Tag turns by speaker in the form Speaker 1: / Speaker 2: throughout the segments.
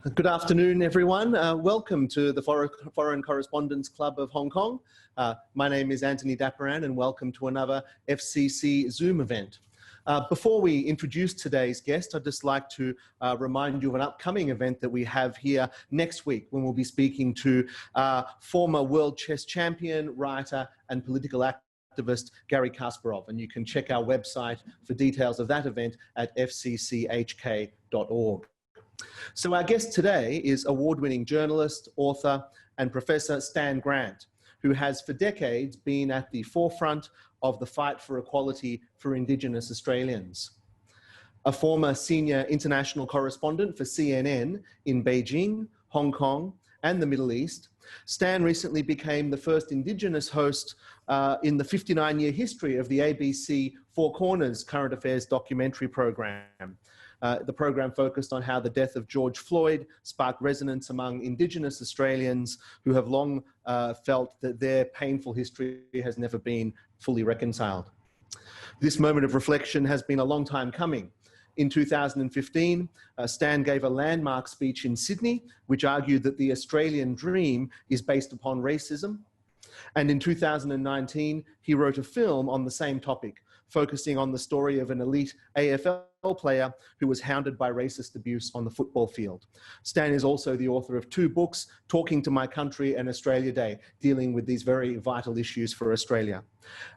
Speaker 1: Good afternoon, everyone. Welcome to the Foreign Correspondents Club of Hong Kong. My name is Anthony Daparan, and welcome to another FCC Zoom event. Before we introduce today's guest, I'd just like to remind you of an upcoming event that we have here next week, when we'll be speaking to former world chess champion, writer, and political activist Garry Kasparov. And you can check our website for details of that event at fcchk.org. So our guest today is award-winning journalist, author, and Professor Stan Grant, who has for decades been at the forefront of the fight for equality for Indigenous Australians. A former senior international correspondent for CNN in Beijing, Hong Kong, and the Middle East, Stan recently became the first Indigenous host in the 59-year history of the ABC Four Corners current affairs documentary program. The program focused on how the death of George Floyd sparked resonance among Indigenous Australians who have long felt that their painful history has never been fully reconciled. This moment of reflection has been a long time coming. In 2015, Stan gave a landmark speech in Sydney, which argued that the Australian dream is based upon racism. And in 2019, he wrote a film on the same topic, focusing on the story of an elite AFL player who was hounded by racist abuse on the football field. Stan is also the author of 2 books, Talking to My Country and Australia Day, dealing with these very vital issues for Australia.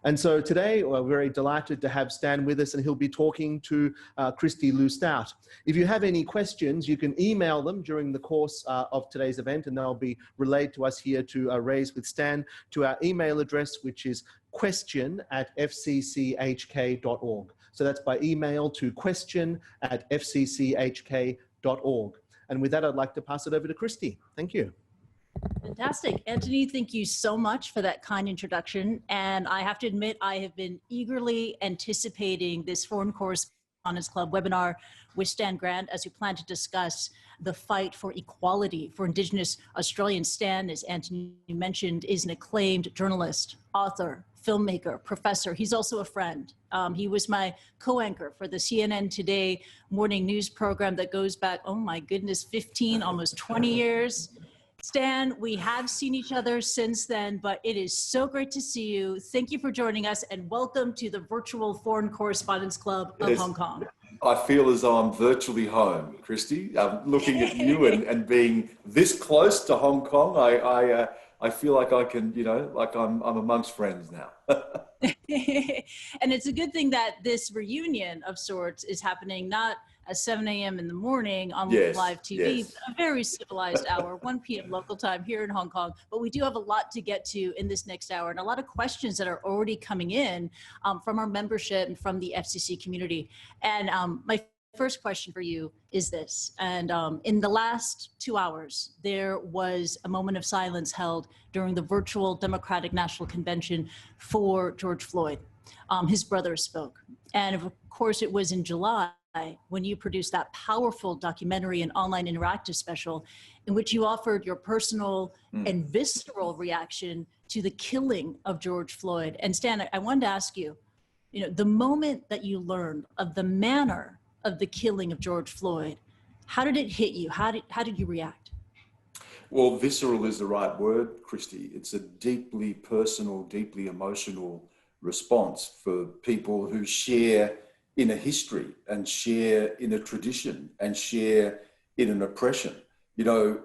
Speaker 1: And so today, we're very delighted to have Stan with us, and he'll be talking to Christy Lou Stout. If you have any questions, you can email them during the course of today's event, and they'll be relayed to us here to raise with Stan to our email address, which is question@fcchk.org. So that's by email to question@fcchk.org. And with that, I'd like to pass it over to Christy. Thank you.
Speaker 2: Fantastic. Anthony, thank you so much for that kind introduction. And I have to admit, I have been eagerly anticipating this Foreign Correspondents Club webinar with Stan Grant as we plan to discuss the fight for equality for Indigenous Australians. Stan, as Anthony mentioned, is an acclaimed journalist, author, filmmaker, professor. He's also a friend. He was my co-anchor for the CNN Today morning news program that goes back, oh my goodness, 15, almost 20 years. Stan, we have seen each other since then, but it is so great to see you. Thank you for joining us, and welcome to the virtual Foreign Correspondents Club of Hong Kong.
Speaker 3: I feel as though I'm virtually home, Christy. Looking at you and being this close to Hong Kong, I feel like I can, like I'm amongst friends now.
Speaker 2: And it's a good thing that this reunion of sorts is happening not at 7 a.m. in the morning on live TV, a very civilized hour, 1 p.m. local time here in Hong Kong. But we do have a lot to get to in this next hour, and a lot of questions that are already coming in from our membership and from the FCC community. And my first question for you is this. And in the last 2 hours, there was a moment of silence held during the virtual Democratic National Convention for George Floyd. His brother spoke. And of course, it was in July when you produced that powerful documentary and online interactive special in which you offered your personal and visceral reaction to the killing of George Floyd. And Stan, I wanted to ask you, the moment that you learned of the manner of the killing of George Floyd, how did it hit you? How did you react?
Speaker 3: Well, visceral is the right word, Christy. It's a deeply personal, deeply emotional response for people who share in a history and share in a tradition and share in an oppression. A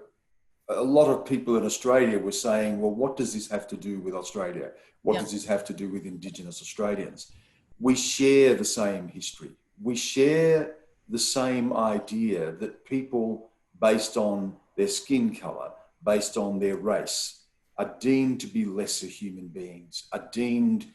Speaker 3: lot of people in Australia were saying, well, what does this have to do with Australia? What does this have to do with Indigenous Australians? We share the same history. We share the same idea that people based on their skin color, based on their race, are deemed to be lesser human beings, are deemed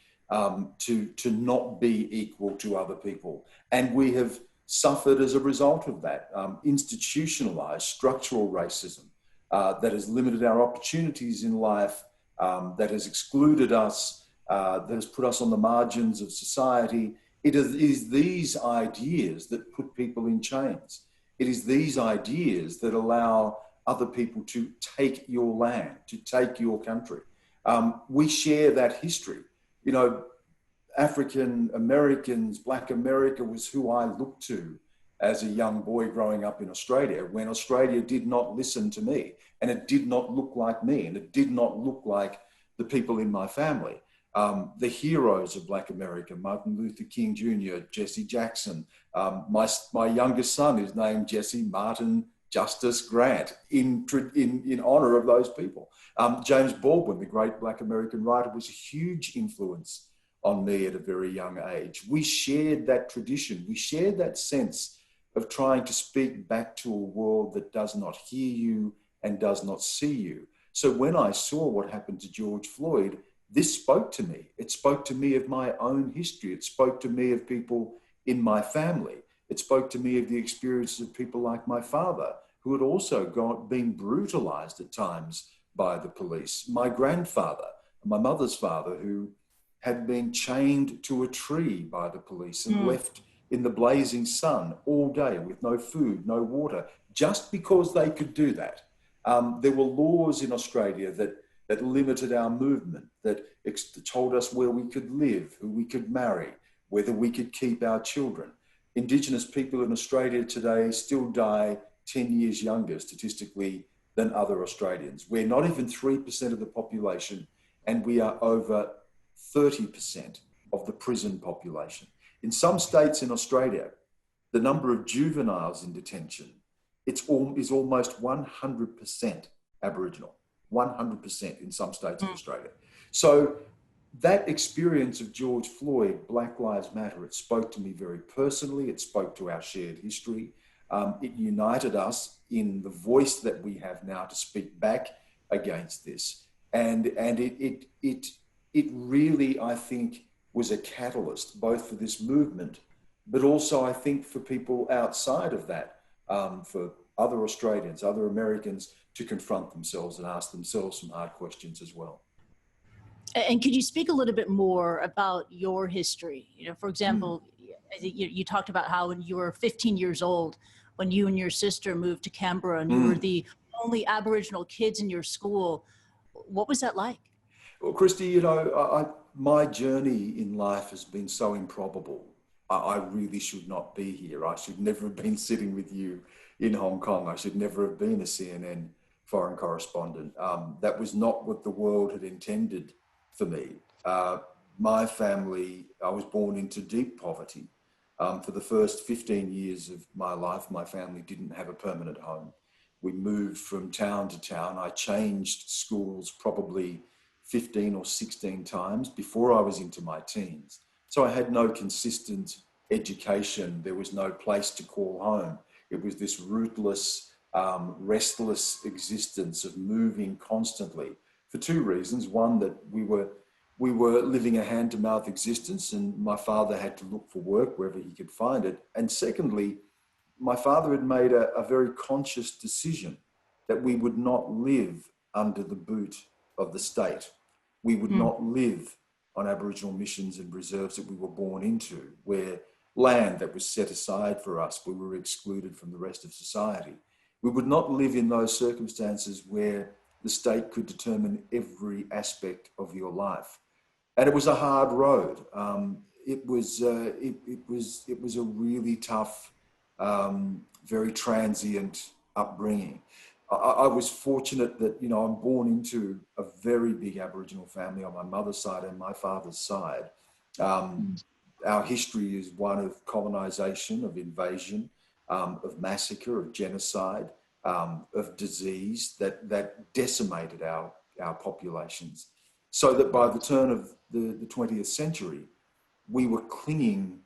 Speaker 3: to not be equal to other people. And we have suffered as a result of that, institutionalized structural racism that has limited our opportunities in life, that has excluded us, that has put us on the margins of society. It is these ideas that put people in chains. It is these ideas that allow other people to take your land, to take your country. We share that history. African Americans, Black America was who I looked to as a young boy growing up in Australia, when Australia did not listen to me, and it did not look like me, and it did not look like the people in my family. The heroes of Black America, Martin Luther King Jr., Jesse Jackson. My youngest son is named Jesse Martin Justice Grant in honor of those people. James Baldwin, the great Black American writer, was a huge influence on me at a very young age. We shared that tradition. We shared that sense of trying to speak back to a world that does not hear you and does not see you. So when I saw what happened to George Floyd, this spoke to me. It spoke to me of my own history. It spoke to me of people in my family. It spoke to me of the experiences of people like my father, who had also been brutalized at times by the police. My grandfather, my mother's father, who had been chained to a tree by the police and left in the blazing sun all day with no food, no water, just because they could do that. There were laws in Australia that limited our movement, that told us where we could live, who we could marry, whether we could keep our children. Indigenous people in Australia today still die 10 years younger statistically than other Australians. We're not even 3% of the population, and we are over 30% of the prison population. In some states in Australia, the number of juveniles in detention is almost 100% Aboriginal. 100% in some states of Australia. So that experience of George Floyd, Black Lives Matter, it spoke to me very personally. It spoke to our shared history. It united us in the voice that we have now to speak back against this. And it really, I think, was a catalyst both for this movement, but also I think for people outside of that, for other Australians, other Americans, to confront themselves and ask themselves some hard questions as well.
Speaker 2: And could you speak a little bit more about your history? You know, for example, you talked about how when you were 15 years old, when you and your sister moved to Canberra and you were the only Aboriginal kids in your school. What was that like?
Speaker 3: Well, Christy, you know, my journey in life has been so improbable. I really should not be here. I should never have been sitting with you in Hong Kong. I should never have been a CNN foreign correspondent. That was not what the world had intended for me. My family, I was born into deep poverty. For the first 15 years of my life, my family didn't have a permanent home. We moved from town to town. I changed schools probably 15 or 16 times before I was into my teens. So I had no consistent education. There was no place to call home. It was this rootless, restless existence of moving constantly for two reasons. One, that we were living a hand-to-mouth existence and my father had to look for work wherever he could find it. And secondly, my father had made a very conscious decision that we would not live under the boot of the state. We would not live on Aboriginal missions and reserves that we were born into, where land that was set aside for us, we were excluded from the rest of society. We would not live in those circumstances where the state could determine every aspect of your life. And it was a hard road. It was a really tough, very transient upbringing. I was fortunate that, you know, I'm born into a very big Aboriginal family on my mother's side and my father's side. Our history is one of colonisation, of invasion, of massacre, of genocide, of disease that decimated our populations. So that by the turn of the 20th century, we were clinging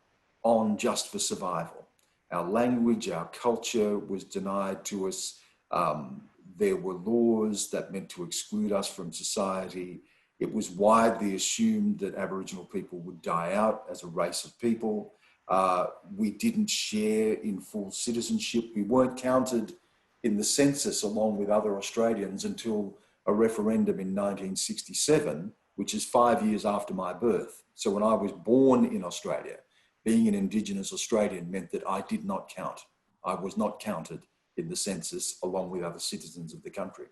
Speaker 3: on just for survival. Our language, our culture was denied to us. There were laws that meant to exclude us from society. It was widely assumed that Aboriginal people would die out as a race of people. We didn't share in full citizenship. We weren't counted in the census along with other Australians until a referendum in 1967, which is 5 years after my birth. So when I was born in Australia, being an Indigenous Australian meant that I did not count. I was not counted in the census along with other citizens of the country.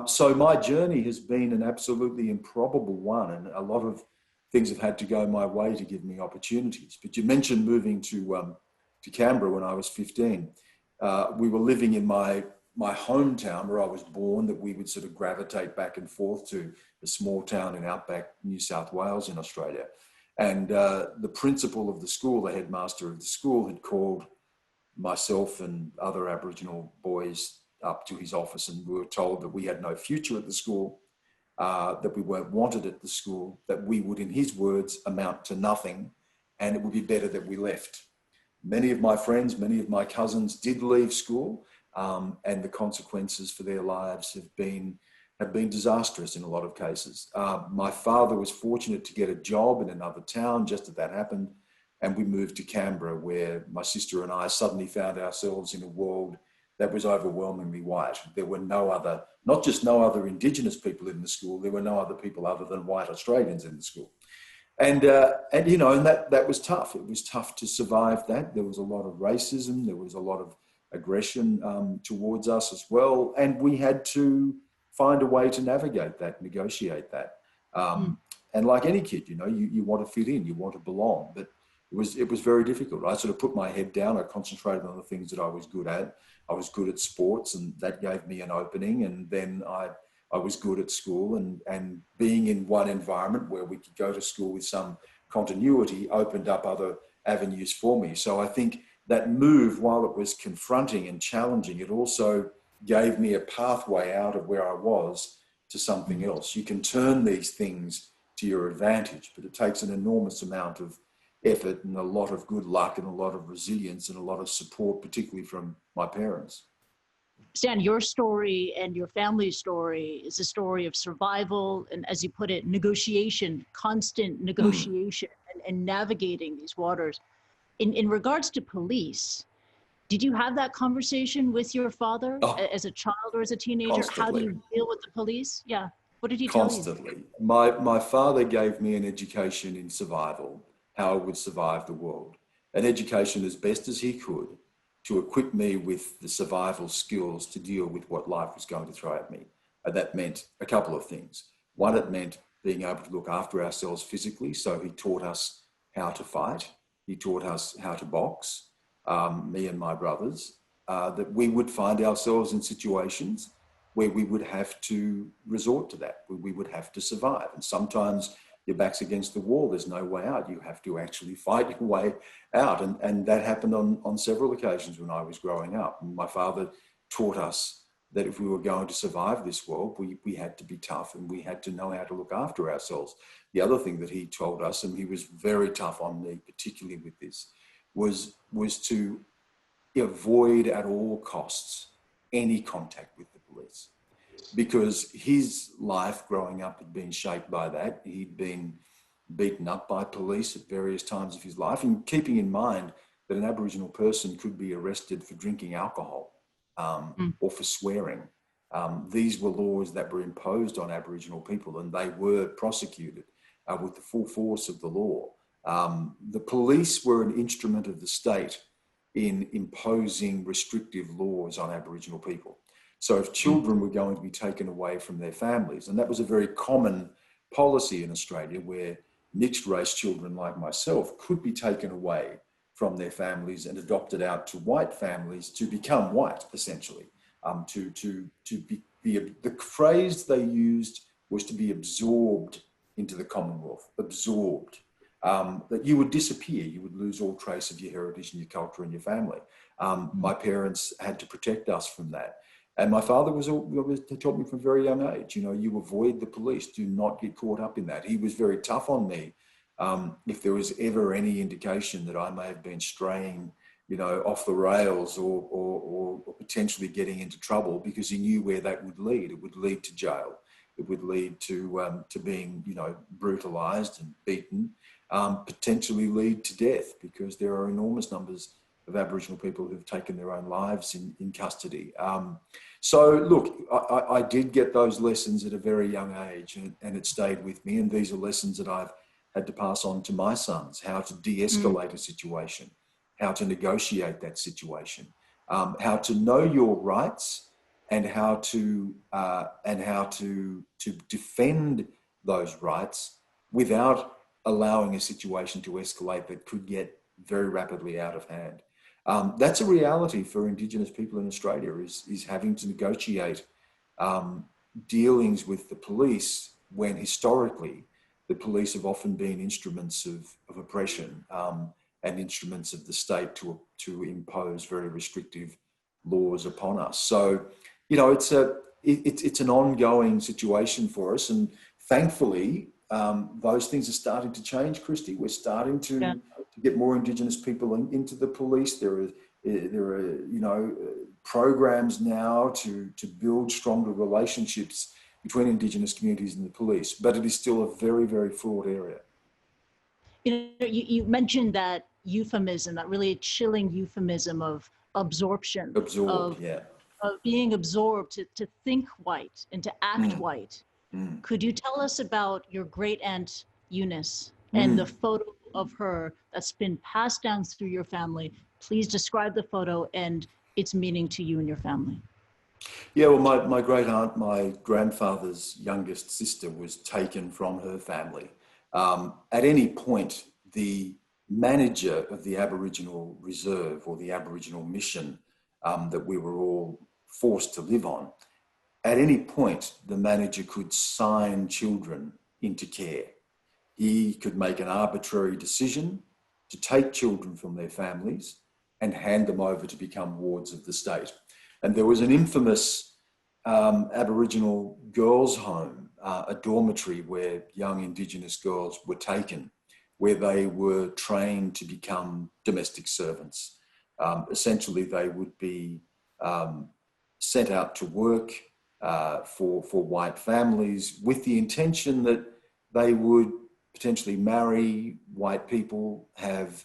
Speaker 3: So my journey has been an absolutely improbable one, and a lot of things have had to go my way to give me opportunities. But you mentioned moving to to Canberra when I was 15. We were living in my hometown where I was born, that we would sort of gravitate back and forth to a small town in outback New South Wales in Australia. And the principal of the school, the headmaster of the school, had called myself and other Aboriginal boys up to his office, and we were told that we had no future at the school, that we weren't wanted at the school, that we would, in his words, amount to nothing, and it would be better that we left. Many of my friends, many of my cousins did leave school, and the consequences for their lives have been disastrous in a lot of cases. My father was fortunate to get a job in another town just as that happened, and we moved to Canberra, where my sister and I suddenly found ourselves in a world that was overwhelmingly white. There were not just no other Indigenous people in the school, there were no other people other than white Australians in the school. And that was tough. It was tough to survive that. There was a lot of racism. There was a lot of aggression towards us as well. And we had to find a way to navigate that, negotiate that. And like any kid, you want to fit in, you want to belong. But it was very difficult. I sort of put my head down. I concentrated on the things that I was good at. I was good at sports, and that gave me an opening. And then I was good at school, and being in one environment where we could go to school with some continuity opened up other avenues for me. So I think that move, while it was confronting and challenging, it also gave me a pathway out of where I was to something else. You can turn these things to your advantage, but it takes an enormous amount of effort and a lot of good luck and a lot of resilience and a lot of support, particularly from my parents.
Speaker 2: Stan, your story and your family's story is a story of survival and, as you put it, negotiation, constant negotiation, and navigating these waters. In regards to police, did you have that conversation with your father as a child or as a teenager?
Speaker 3: Constantly.
Speaker 2: How do you deal with the police? Yeah. What did he tell you?
Speaker 3: Constantly. My father gave me an education in survival, how I would survive the world, an education as best as he could to equip me with the survival skills to deal with what life was going to throw at me. And that meant a couple of things. One, it meant being able to look after ourselves physically. So he taught us how to fight. He taught us how to box, me and my brothers, that we would find ourselves in situations where we would have to resort to that, where we would have to survive. And sometimes your back's against the wall, there's no way out. You have to actually fight your way out. And that happened on several occasions when I was growing up. And my father taught us that if we were going to survive this world, we had to be tough and we had to know how to look after ourselves. The other thing that he told us, and he was very tough on me, particularly with this, was to avoid at all costs any contact with the police. Because his life growing up had been shaped by that. He'd been beaten up by police at various times of his life, and keeping in mind that an Aboriginal person could be arrested for drinking alcohol or for swearing. These were laws that were imposed on Aboriginal people, and they were prosecuted with the full force of the law. The police were an instrument of the state in imposing restrictive laws on Aboriginal people. So if children were going to be taken away from their families, and that was a very common policy in Australia, where mixed race children like myself could be taken away from their families and adopted out to white families to become white, essentially. The phrase they used was to be absorbed into the Commonwealth, absorbed. That you would disappear, you would lose all trace of your heritage and your culture and your family. My parents had to protect us from that. And my father taught me from a very young age, you avoid the police, do not get caught up in that. He was very tough on me. If there was ever any indication that I may have been straying, off the rails or potentially getting into trouble, because he knew where that would lead. It would lead to jail. It would lead to being, brutalized and beaten, potentially lead to death, because there are enormous numbers of Aboriginal people who've taken their own lives in custody. So look, I did get those lessons at a very young age, and it stayed with me. And these are lessons that I've had to pass on to my sons: how to de-escalate a situation, how to negotiate that situation, how to know your rights, and how to defend those rights without allowing a situation to escalate that could get very rapidly out of hand. That's a reality for Indigenous people in Australia, is having to negotiate dealings with the police when historically the police have often been instruments of oppression and instruments of the state to impose very restrictive laws upon us. So, you know, it's an ongoing situation for us, and thankfully those things are starting to change, Christy. We're starting to get more Indigenous people into the police. There are you know, programs now to build stronger relationships between Indigenous communities and the police, but it is still a very, very fraught area.
Speaker 2: You know, you mentioned that euphemism, that really chilling euphemism of absorption.
Speaker 3: Absorbed,
Speaker 2: of being absorbed to think white and to act white. Could you tell us about your great aunt Eunice and the photo of her that's been passed down through your family? Please describe the photo and its meaning to you and your family.
Speaker 3: Yeah, well, my great aunt, my grandfather's youngest sister, was taken from her family. At any point, the manager of the Aboriginal Reserve or the Aboriginal mission that we were all forced to live on, at any point, the manager could sign children into care. He could make an arbitrary decision to take children from their families and hand them over to become wards of the state. And there was an infamous Aboriginal girls' home, a dormitory where young Indigenous girls were taken, where they were trained to become domestic servants. Essentially, they would be sent out to work for white families with the intention that they would potentially marry white people, have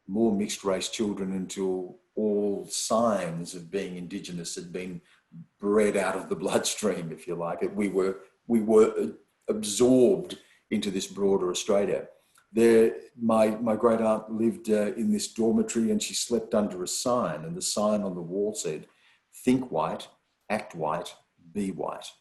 Speaker 3: more mixed race children until all signs of being Indigenous had been bred out of the bloodstream, if you like. We were absorbed into this broader Australia. My great aunt lived in this dormitory, and she slept under a sign, and the sign on the wall said, "Think white, act white, be white."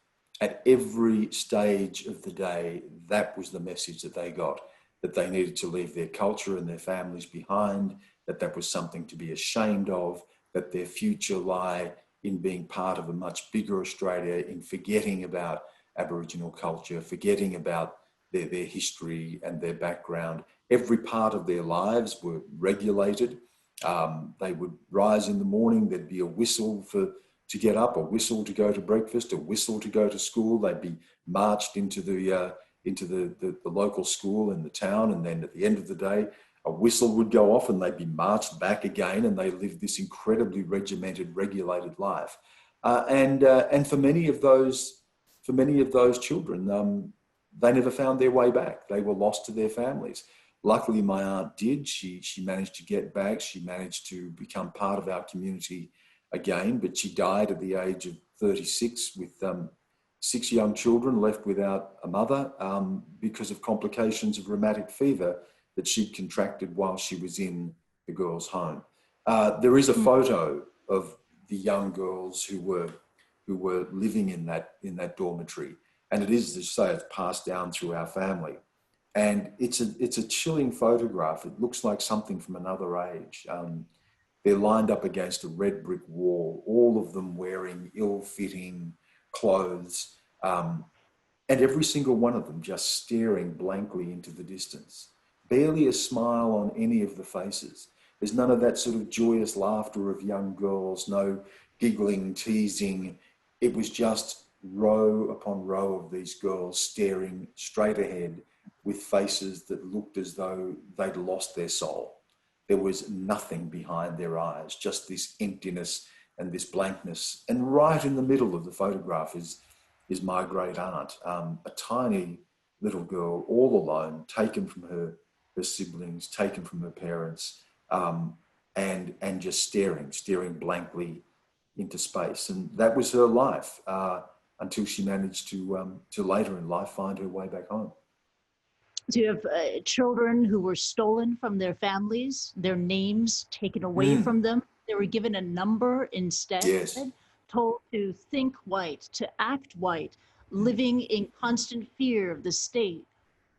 Speaker 3: At every stage of the day, that was the message that they got, that they needed to leave their culture and their families behind, that was something to be ashamed of, that their future lie in being part of a much bigger Australia, in forgetting about Aboriginal culture, forgetting about their history and their background. Every part of their lives were regulated. They would rise in the morning, there'd be a whistle to get up, a whistle to go to breakfast, a whistle to go to school. They'd be marched into the local school in the town, and then at the end of the day, a whistle would go off and they'd be marched back again, and they lived this incredibly regimented, regulated life. And for many of those children, they never found their way back. They were lost to their families. Luckily, my aunt did. She managed to get back. She managed to become part of our community again, but she died at the age of 36 with 6 young children left without a mother because of complications of rheumatic fever that she'd contracted while she was in the girls' home. There is a photo of the young girls who were living in that dormitory, and it is, as you say, it's passed down through our family, and it's a chilling photograph. It looks like something from another age. They're lined up against a red brick wall, all of them wearing ill-fitting clothes, and every single one of them just staring blankly into the distance. Barely a smile on any of the faces. There's none of that sort of joyous laughter of young girls, no giggling, teasing. It was just row upon row of these girls staring straight ahead with faces that looked as though they'd lost their soul. There was nothing behind their eyes, just this emptiness and this blankness. And right in the middle of the photograph is my great aunt, a tiny little girl, all alone, taken from her siblings, taken from her parents, and just staring blankly into space. And that was her life until she managed to later in life find her way back home.
Speaker 2: So you have children who were stolen from their families, their names taken away from them. They were given a number instead,
Speaker 3: yes.
Speaker 2: Told to think white, to act white, living in constant fear of the state.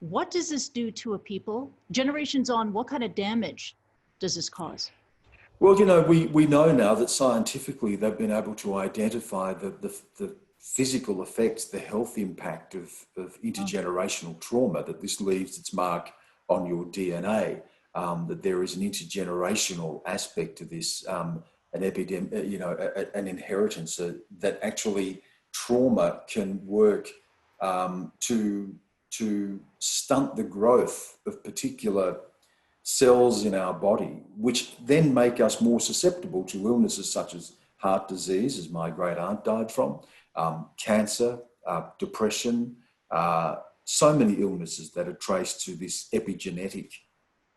Speaker 2: What does this do to a people? Generations on, what kind of damage does this cause?
Speaker 3: Well, you know, we know now that scientifically they've been able to identify the physical effects, the health impact of intergenerational trauma, that this leaves its mark on your DNA, that there is an intergenerational aspect to this, an epidemic, you know, an inheritance, that actually trauma can work to stunt the growth of particular cells in our body, which then make us more susceptible to illnesses such as heart disease, as my great aunt died from, cancer, depression, so many illnesses that are traced to this epigenetic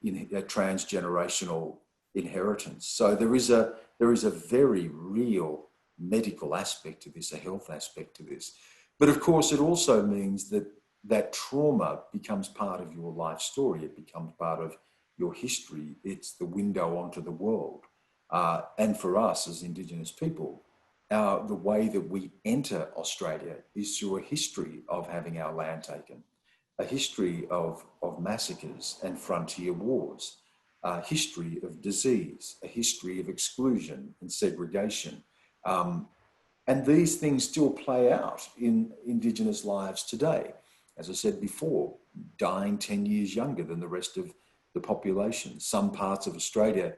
Speaker 3: transgenerational inheritance. So there is a very real medical aspect to this, a health aspect to this. But of course, it also means that trauma becomes part of your life story. It becomes part of your history. It's the window onto the world. And for us as Indigenous people, the way that we enter Australia is through a history of having our land taken, a history of massacres and frontier wars, a history of disease, a history of exclusion and segregation. And these things still play out in Indigenous lives today. As I said before, dying 10 years younger than the rest of the population. Some parts of Australia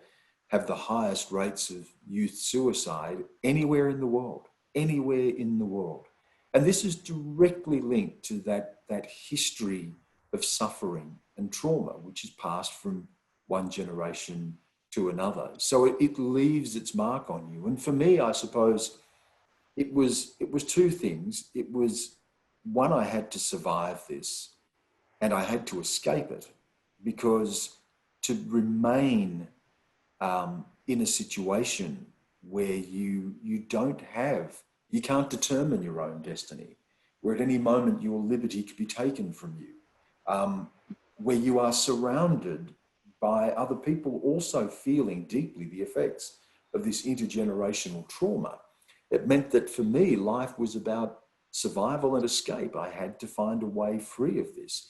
Speaker 3: have the highest rates of youth suicide anywhere in the world, anywhere in the world. And this is directly linked to that history of suffering and trauma, which is passed from one generation to another. So it leaves its mark on you. And for me, I suppose it was two things. It was, one, I had to survive this and I had to escape it, because to remain in a situation where you can't determine your own destiny, where at any moment your liberty could be taken from you, where you are surrounded by other people also feeling deeply the effects of this intergenerational trauma. It meant that for me, life was about survival and escape. I had to find a way free of this.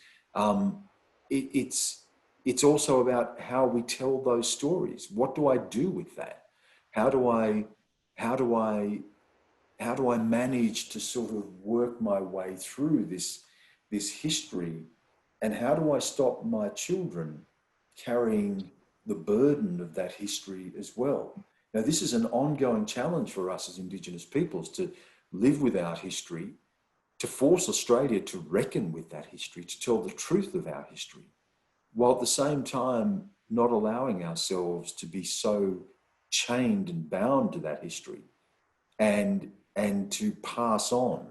Speaker 3: It's also about how we tell those stories. What do I do with that? How do I manage to sort of work my way through this history? And how do I stop my children carrying the burden of that history as well? Now, this is an ongoing challenge for us as Indigenous peoples, to live with our history, to force Australia to reckon with that history, to tell the truth of our history, while at the same time not allowing ourselves to be so chained and bound to that history, and to pass on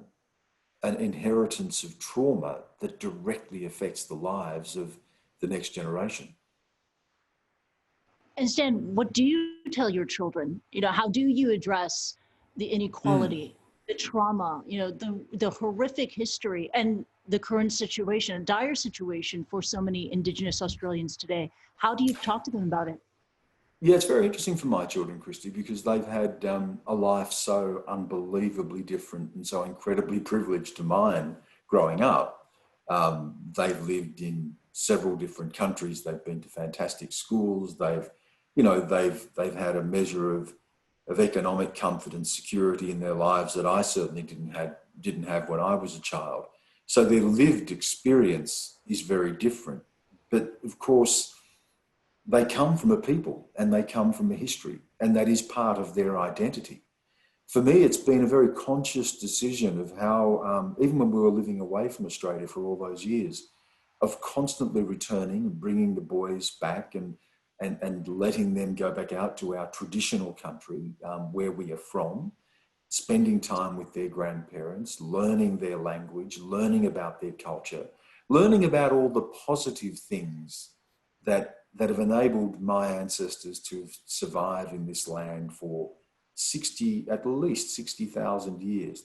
Speaker 3: an inheritance of trauma that directly affects the lives of the next generation.
Speaker 2: And Stan, what do you tell your children? You know, how do you address the inequality, the trauma, you know, the horrific history and the current situation, a dire situation for so many Indigenous Australians today? How do you talk to them about it?
Speaker 3: Yeah, it's very interesting for my children, Christy, because they've had a life so unbelievably different and so incredibly privileged to mine growing up. They've lived in several different countries. They've been to fantastic schools. They've had a measure of economic comfort and security in their lives that I certainly didn't have when I was a child. So their lived experience is very different. But of course, they come from a people and they come from a history, and that is part of their identity. For me, it's been a very conscious decision of how, even when we were living away from Australia for all those years, of constantly returning and bringing the boys back and letting them go back out to our traditional country, where we are from, spending time with their grandparents, learning their language, learning about their culture, learning about all the positive things that have enabled my ancestors to survive in this land for at least 60,000 years.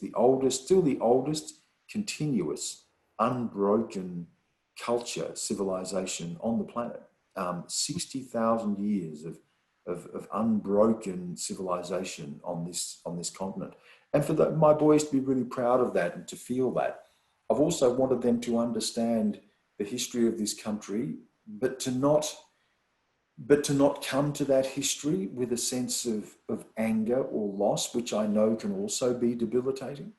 Speaker 3: Still the oldest continuous, unbroken culture, civilization on the planet. 60,000 years of unbroken civilization on this continent. And for my boys to be really proud of that and to feel that. I've also wanted them to understand the history of this country, but to not but to not come to that history with a sense of anger or loss, which I know can also be debilitating,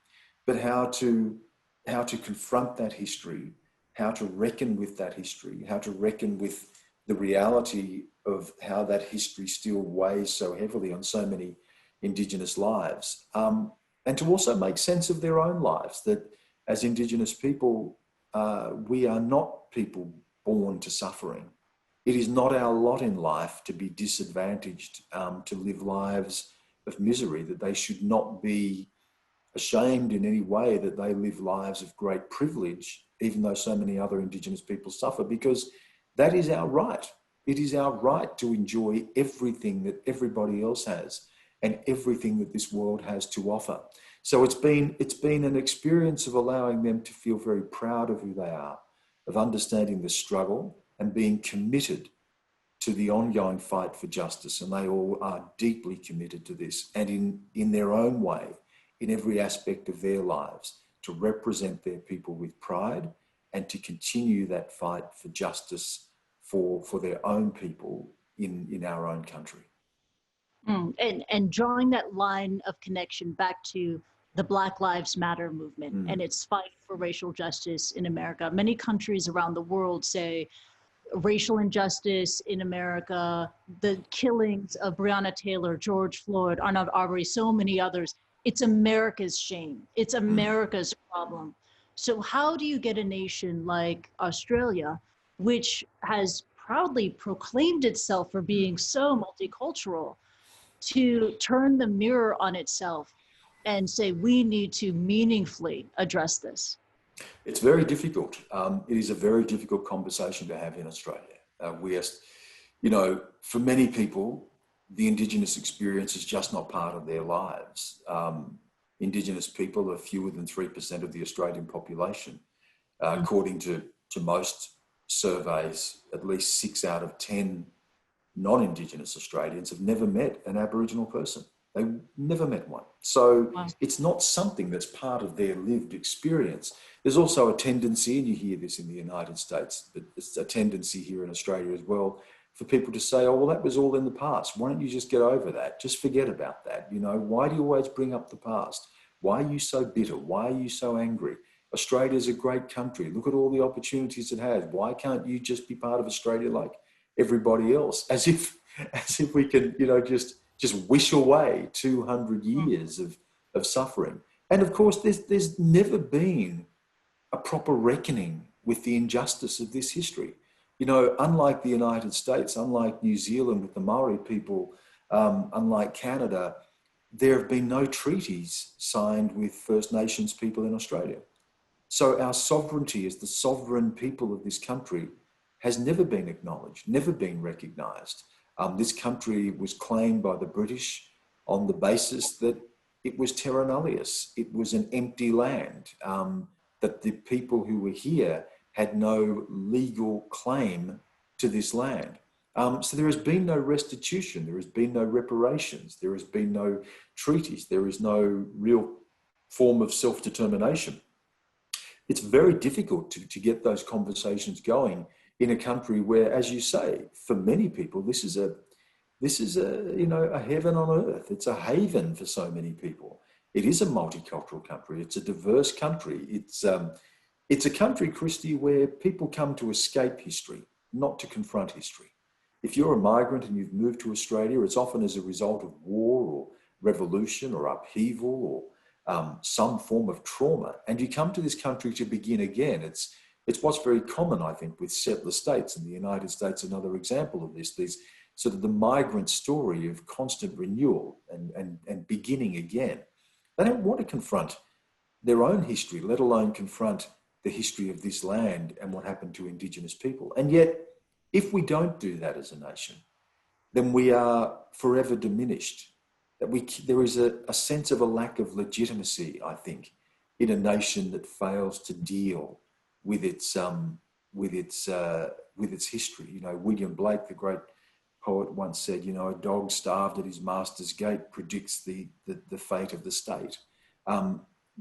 Speaker 3: but how to confront that history, how to reckon with that history, how to reckon with the reality of how that history still weighs so heavily on so many Indigenous lives, and to also make sense of their own lives, that as Indigenous people, we are not people born to suffering. It is not our lot in life to be disadvantaged, to live lives of misery, that they should not be ashamed in any way that they live lives of great privilege, even though so many other Indigenous people suffer, because that is our right. It is our right to enjoy everything that everybody else has and everything that this world has to offer. So it's been an experience of allowing them to feel very proud of who they are, of understanding the struggle and being committed to the ongoing fight for justice. And they all are deeply committed to this, and in their own way, in every aspect of their lives, to represent their people with pride and to continue that fight for justice for their own people in our own country.
Speaker 2: And drawing that line of connection back to the Black Lives Matter movement and its fight for racial justice in America. Many countries around the world say racial injustice in America, the killings of Breonna Taylor, George Floyd, Ahmaud Arbery, so many others, it's America's shame. It's America's problem. So how do you get a nation like Australia, which has proudly proclaimed itself for being so multicultural, to turn the mirror on itself and say, we need to meaningfully address this?
Speaker 3: It's very difficult. It is a very difficult conversation to have in Australia. For many people, the Indigenous experience is just not part of their lives. Indigenous people are fewer than 3% of the Australian population. According to most surveys, at least 6 out of 10 non-Indigenous Australians have never met an Aboriginal person. They never met one. So It's not something that's part of their lived experience. There's also a tendency, and you hear this in the United States, but it's a tendency here in Australia as well, for people to say, oh, well, that was all in the past. Why don't you just get over that? Just forget about that. Why do you always bring up the past? Why are you so bitter? Why are you so angry? Australia's a great country. Look at all the opportunities it has. Why can't you just be part of Australia like everybody else? As if we can, just wish away 200 years of suffering. And of course, there's never been a proper reckoning with the injustice of this history. Unlike the United States, unlike New Zealand with the Maori people, unlike Canada, there have been no treaties signed with First Nations people in Australia. So our sovereignty as the sovereign people of this country has never been acknowledged, never been recognised. This country was claimed by the British on the basis that it was terra nullius. It was an empty land, that the people who were here had no legal claim to this land. So there has been no restitution, there has been no reparations, there has been no treaties, there is no real form of self-determination. It's very difficult to get those conversations going in a country where, as you say, for many people, this is a heaven on earth. It's a haven for so many people. It is a multicultural country. It's a diverse country. It's a country, Christy, where people come to escape history, not to confront history. If you're a migrant and you've moved to Australia, it's often as a result of war or revolution or upheaval or some form of trauma. And you come to this country to begin again. It's what's very common, I think, with settler states, and the United States, another example of this. There's sort of the migrant story of constant renewal and beginning again. They don't want to confront their own history, let alone confront the history of this land and what happened to Indigenous people. And yet, if we don't do that as a nation, then we are forever diminished. There is a sense of a lack of legitimacy, I think, in a nation that fails to deal with its history. William Blake, the great poet, once said, a dog starved at his master's gate predicts the fate of the state.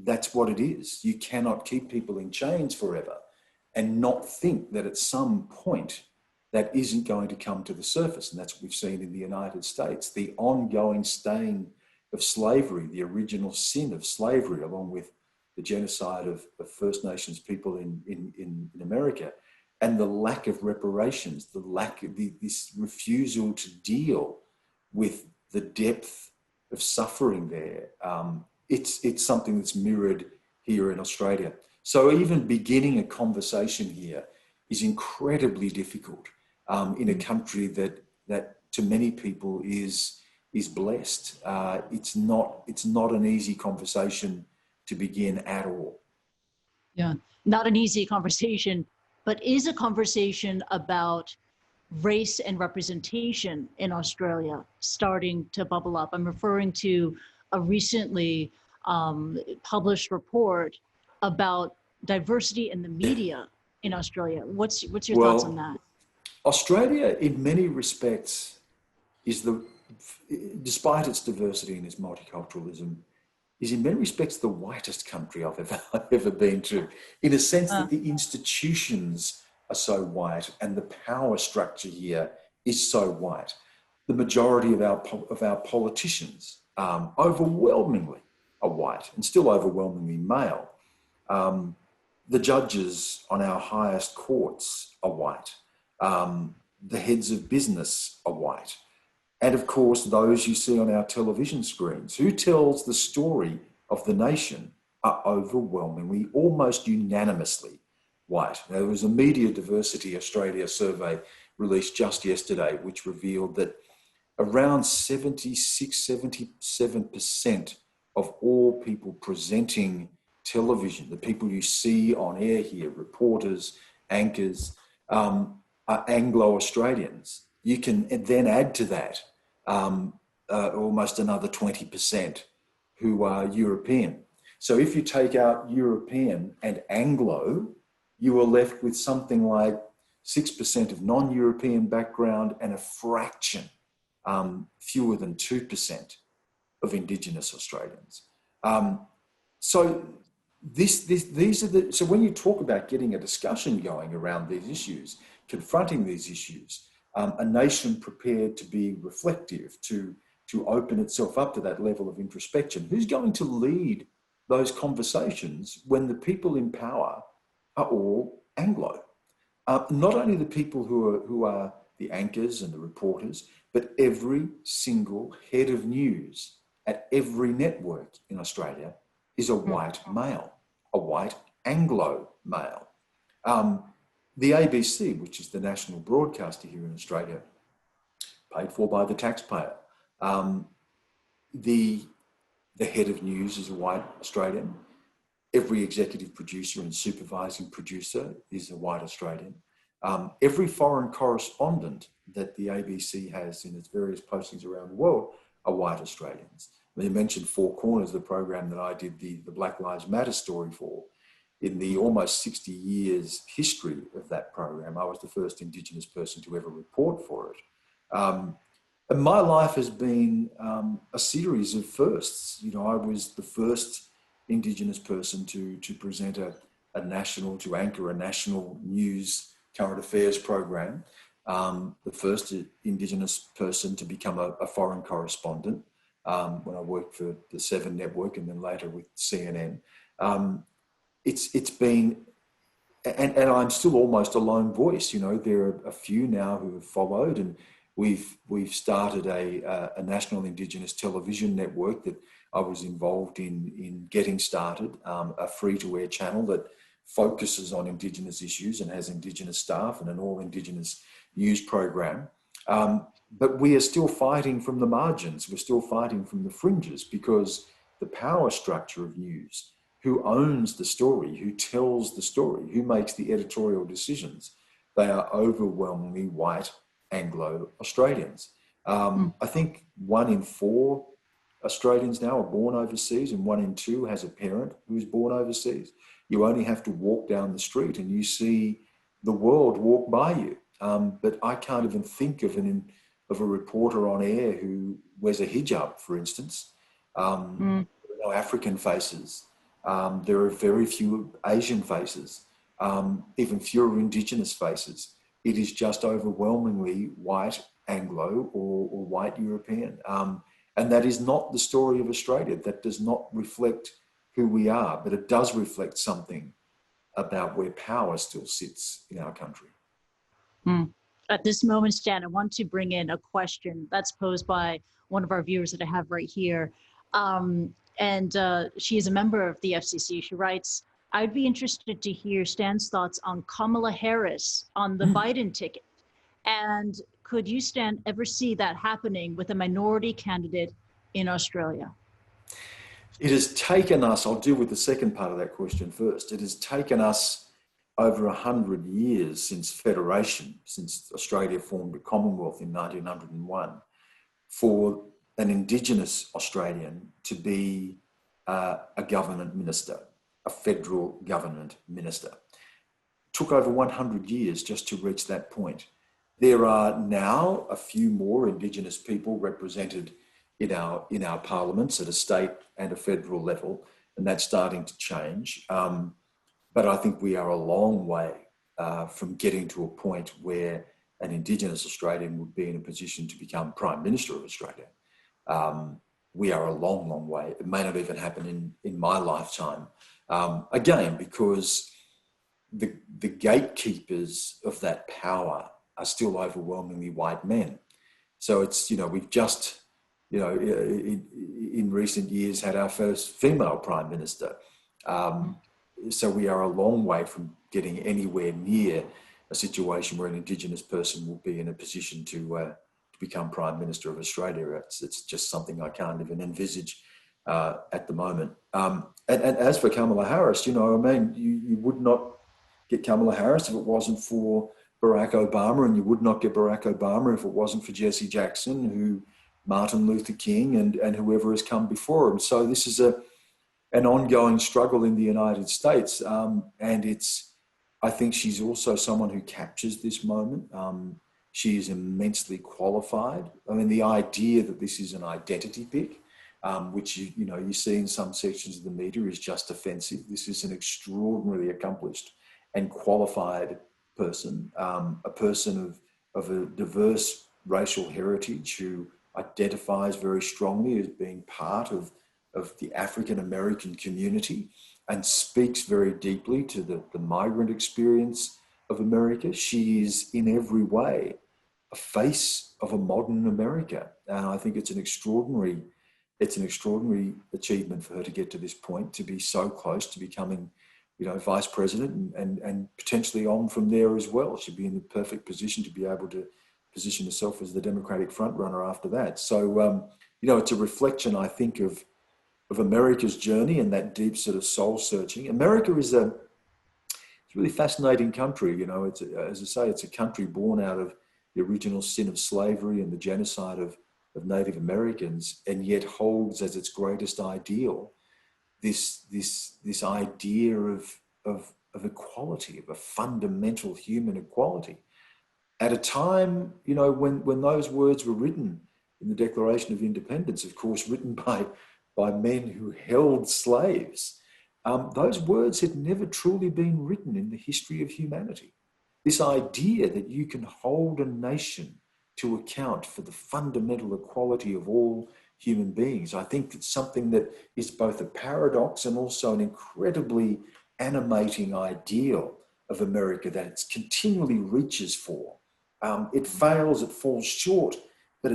Speaker 3: That's what it is. You cannot keep people in chains forever and not think that at some point that isn't going to come to the surface. And that's what we've seen in the United States, the ongoing stain of slavery, the original sin of slavery, along with the genocide of First Nations people in America, and the lack of reparations, the lack of this refusal to deal with the depth of suffering there. It's something that's mirrored here in Australia. So even beginning a conversation here is incredibly difficult in a country that to many people is blessed. It's not an easy conversation to begin at all.
Speaker 2: Yeah, not an easy conversation, but is a conversation about race and representation in Australia starting to bubble up. I'm referring to a recently published report about diversity in the media in Australia. What's your thoughts on that?
Speaker 3: Australia, in many respects, is despite its diversity and its multiculturalism, is in many respects the whitest country I've ever been to, in a sense that the institutions are so white and the power structure here is so white. The majority of our politicians overwhelmingly are white and still overwhelmingly male. The judges on our highest courts are white. The heads of business are white. And of course, those you see on our television screens, who tells the story of the nation, are overwhelmingly, almost unanimously white. Now, there was a Media Diversity Australia survey released just yesterday, which revealed that around 77% of all people presenting television, the people you see on air here, reporters, anchors, are Anglo-Australians. You can then add to that almost another 20% who are European. So if you take out European and Anglo, you are left with something like 6% of non-European background and a fraction, fewer than 2% of Indigenous Australians. So so when you talk about getting a discussion going around these issues, confronting these issues, a nation prepared to be reflective, to open itself up to that level of introspection, who's going to lead those conversations when the people in power are all Anglo? Not only the people who are the anchors and the reporters, but every single head of news at every network in Australia is a white male, a white Anglo male. The ABC, which is the national broadcaster here in Australia, paid for by the taxpayer. The head of news is a white Australian. Every executive producer and supervising producer is a white Australian. Every foreign correspondent that the ABC has in its various postings around the world are white Australians. You mentioned Four Corners, the program that I did the Black Lives Matter story for. In the almost 60 years history of that program, I was the first Indigenous person to ever report for it. And my life has been a series of firsts. You know, I was the first Indigenous person to present to anchor a national news current affairs program. The first Indigenous person to become a foreign correspondent when I worked for the Seven Network and then later with CNN. It's been, and I'm still almost a lone voice. You know, there are a few now who have followed, and we've started a national Indigenous television network that I was involved in getting started, a free-to-air channel that focuses on Indigenous issues and has Indigenous staff and an all-Indigenous news program. But we are still fighting from the margins. We're still fighting from the fringes because the power structure of news, who owns the story, who tells the story, who makes the editorial decisions, they are overwhelmingly white Anglo-Australians. I think 1 in 4 Australians now are born overseas, and 1 in 2 has a parent who's born overseas. You only have to walk down the street and you see the world walk by you. But I can't even think of a reporter on air who wears a hijab, for instance. There are no African faces. There are very few Asian faces, even fewer Indigenous faces. it is just overwhelmingly white Anglo or white European. And that is not the story of Australia. That does not reflect who we are, but it does reflect something about where power still sits in our country.
Speaker 2: At this moment, Stan, I want to bring in a question that's posed by one of our viewers that I have right here. She is a member of the FCC. She writes, I'd be interested to hear Stan's thoughts on Kamala Harris on the Biden ticket. And could you, Stan, ever see that happening with a minority candidate in Australia?
Speaker 3: It has taken us, I'll deal with the second part of that question first. It has taken us over 100 years since federation, since Australia formed a Commonwealth in 1901, for an Indigenous Australian to be a government minister, a federal government minister. It took over 100 years just to reach that point. There are now a few more Indigenous people represented in our parliaments at a state and a federal level, and that's starting to change. But I think we are a long way from getting to a point where an Indigenous Australian would be in a position to become Prime Minister of Australia. We are a long, long way. It may not even happen in my lifetime. Again, because the gatekeepers of that power are still overwhelmingly white men. So it's, we've just, in recent years had our first female Prime Minister. So we are a long way from getting anywhere near a situation where an Indigenous person will be in a position to become Prime Minister of Australia. It's just something I can't even envisage at the moment. And as for Kamala Harris, you would not get Kamala Harris if it wasn't for Barack Obama, and you would not get Barack Obama if it wasn't for Jesse Jackson, Martin Luther King, and whoever has come before him. So this is an ongoing struggle in the United States. And I think she's also someone who captures this moment. She is immensely qualified. I mean, the idea that this is an identity pick, which you see in some sections of the media, is just offensive. This is an extraordinarily accomplished and qualified person, a person of a diverse racial heritage who identifies very strongly as being part of the African American community and speaks very deeply to the migrant experience of America. She is in every way a face of a modern America. And I think it's an extraordinary achievement for her to get to this point, to be so close to becoming, vice president and potentially on from there as well. She'd be in the perfect position to be able to position herself as the Democratic frontrunner after that. So, it's a reflection, I think, of America's journey and that deep sort of soul searching. America is it's a really fascinating country. It's, as I say, it's a country born out of the original sin of slavery and the genocide of Native Americans, and yet holds as its greatest ideal this idea of equality, of a fundamental human equality. At a time, when those words were written in the Declaration of Independence, of course, written by men who held slaves, those words had never truly been written in the history of humanity. This idea that you can hold a nation to account for the fundamental equality of all human beings, I think it's something that is both a paradox and also an incredibly animating ideal of America that it continually reaches for. It fails, it falls short, but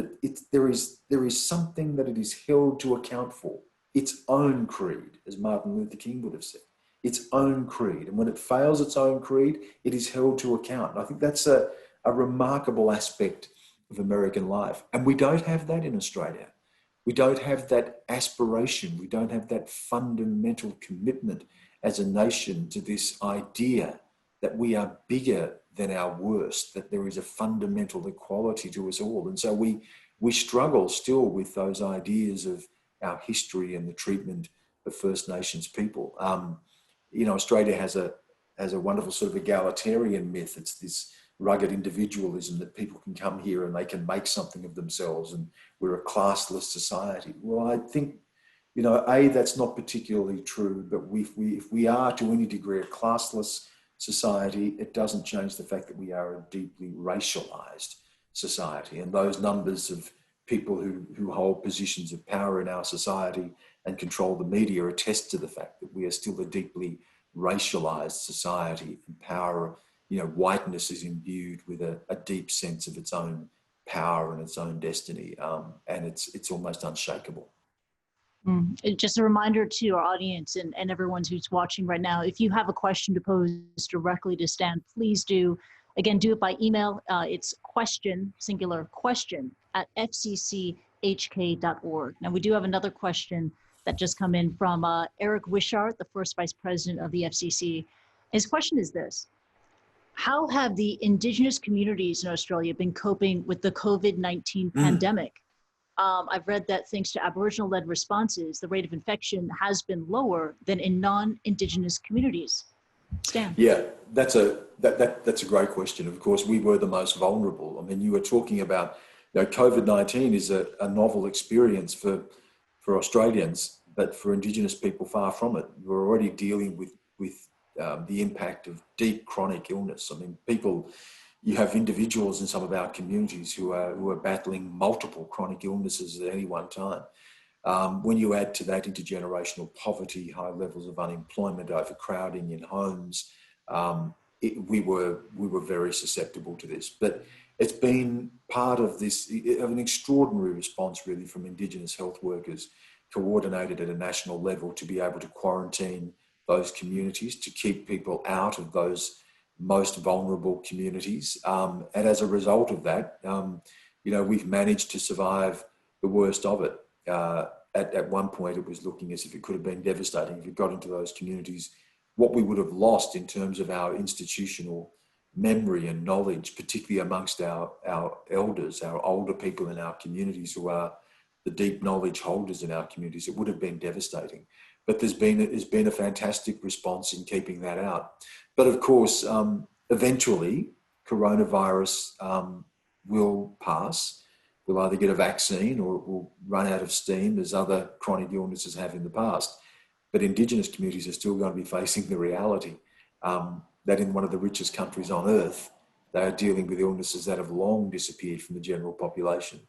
Speaker 3: there is something that it is held to account for. Its own creed, as Martin Luther King would have said, its own creed. And when it fails its own creed, it is held to account. And I think that's a remarkable aspect of American life. And we don't have that in Australia. We don't have that aspiration. We don't have that fundamental commitment as a nation to this idea that we are bigger than our worst, that there is a fundamental equality to us all. And so we struggle still with those ideas of our history and the treatment of First Nations people. Australia has a wonderful sort of egalitarian myth. It's this rugged individualism that people can come here and they can make something of themselves, and we're a classless society. Well, I think, that's not particularly true, but if we are to any degree a classless society, it doesn't change the fact that we are a deeply racialized society. And those numbers of people who hold positions of power in our society and control the media attest to the fact that we are still a deeply racialized society, and power, whiteness is imbued with a deep sense of its own power and its own destiny, and it's almost unshakable.
Speaker 2: Just a reminder to our audience and everyone who's watching right now, if you have a question to pose directly to Stan, please do. Again, do it by email. It's question, singular question, @fcchk.org. Now, we do have another question that just come in from Eric Wishart, the first vice president of the FCC. His question is this: how have the Indigenous communities in Australia been coping with the COVID-19 pandemic? I've read that thanks to Aboriginal-led responses, the rate of infection has been lower than in non-Indigenous communities. Stan.
Speaker 3: Yeah, that's a great question. Of course, we were the most vulnerable. I mean, you were talking about, COVID-19 is a novel experience for Australians, but for Indigenous people, far from it. We're already dealing with the impact of deep chronic illness. I mean, you have individuals in some of our communities who are battling multiple chronic illnesses at any one time. When you add to that intergenerational poverty, high levels of unemployment, overcrowding in homes, we were very susceptible to this. But it's been part of an extraordinary response, really, from Indigenous health workers, coordinated at a national level, to be able to quarantine those communities, to keep people out of those most vulnerable communities. And as a result of that, we've managed to survive the worst of it. At one point, it was looking as if it could have been devastating if it got into those communities. What we would have lost in terms of our institutional memory and knowledge, particularly amongst our elders, our older people in our communities who are the deep knowledge holders in our communities, it would have been devastating. But there's been a fantastic response in keeping that out. But of course, eventually, coronavirus will pass. We'll either get a vaccine or it will run out of steam, as other chronic illnesses have in the past. But Indigenous communities are still going to be facing the reality that in one of the richest countries on earth, they are dealing with illnesses that have long disappeared from the general population,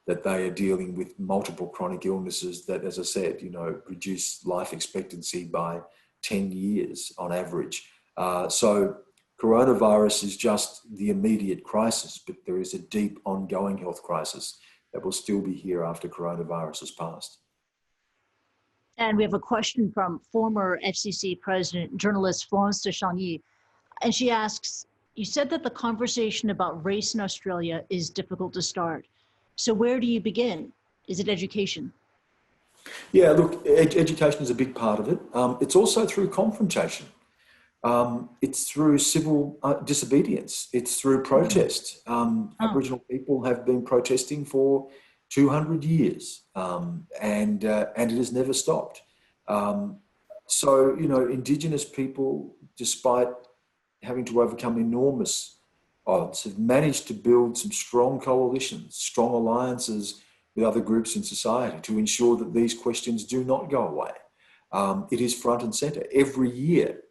Speaker 3: that they are dealing with multiple chronic illnesses that, as I said, reduce life expectancy by 10 years on average. So coronavirus is just the immediate crisis, but there is a deep ongoing health crisis that will still be here after coronavirus has passed.
Speaker 2: And we have a question from former FCC President, journalist Florence de Chagny. And she asks, you said that the conversation about race in Australia is difficult to start. So where do you begin? Is it education?
Speaker 3: Yeah, look, education is a big part of it. It's also through confrontation. It's through civil disobedience. It's through protest. Aboriginal people have been protesting for 200 years, and it has never stopped. So, Indigenous people, despite having to overcome enormous odds, have managed to build some strong coalitions, strong alliances with other groups in society to ensure that these questions do not go away. It is front and centre every year